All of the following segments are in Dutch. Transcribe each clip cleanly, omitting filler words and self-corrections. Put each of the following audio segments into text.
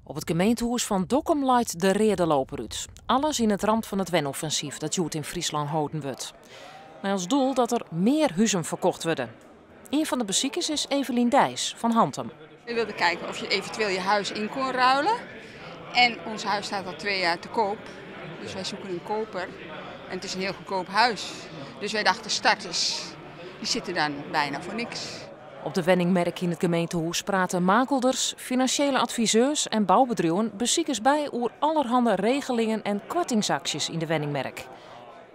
Op het gemeentehuis van Dokkum leidt de rede loper uit. Alles in het rand van het wenoffensief dat joet in Friesland houden wordt. Met als doel dat er meer huizen verkocht worden. Een van de beziekers is Evelien Dijs van Hantem. We wilden kijken of je eventueel je huis in kon ruilen. En ons huis staat al 2 jaar te koop. Dus wij zoeken een koper. En het is een heel goedkoop huis. Dus wij dachten starters, die zitten dan bijna voor niks. Op de wenningmerk in het gemeentehuis praten makelders, financiële adviseurs en bouwbedrijven beziekers bij over allerhande regelingen en kortingsacties in de wenningmerk.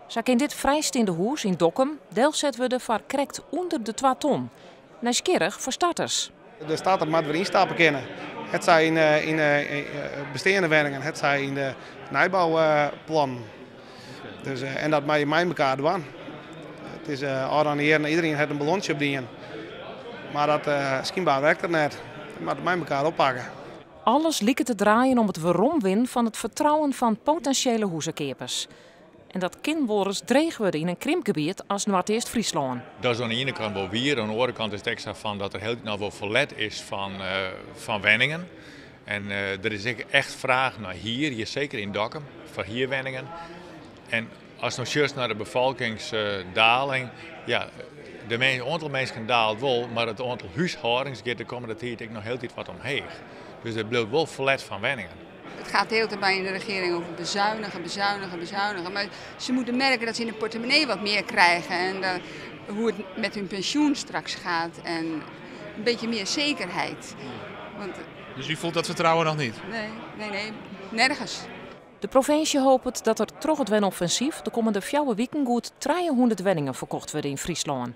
Zak in dit vrijstaande huis in Dokkum deel zetten we de voor correct onder de 2 ton. Nieuwsgierig voor starters. Er staat er maar weer instappen kunnen. Het zij in bestaande woningen, het zij in de nijbouwplan. Dus, en dat mag je mij elkaar doen. Het is iedereen heeft een ballonnetje op die. Maar dat schijnbaar werkt er net. Je moet het met elkaar oppakken. Alles liep te draaien om het weeromwin van het vertrouwen van potentiële huizenkepers. En dat kan wel eens dreig worden in een krimpgebied als Noord-Eerst-Friesland. Dat is aan de ene kant wel weer, aan de andere kant is het extra van dat er heel nou wel verlet is van wenningen. En er is echt vraag naar hier zeker in Dokkum, voor hier wenningen. En als nog juist naar de bevolkingsdaling, ja, het aantal mensen daalt wel, maar het aantal huishoudens gaat de komende tijd nog heel iets wat omheen. Dus er blijft wel verlet van wenningen. Het gaat de hele tijd bij in de regering over bezuinigen. Maar ze moeten merken dat ze in de portemonnee wat meer krijgen. En hoe het met hun pensioen straks gaat. En een beetje meer zekerheid. Dus u voelt dat vertrouwen nog niet? Nee, nergens. De provincie hoopt dat er troch het wenoffensief de komende 4 weken goed 300 wenningen verkocht worden in Friesland.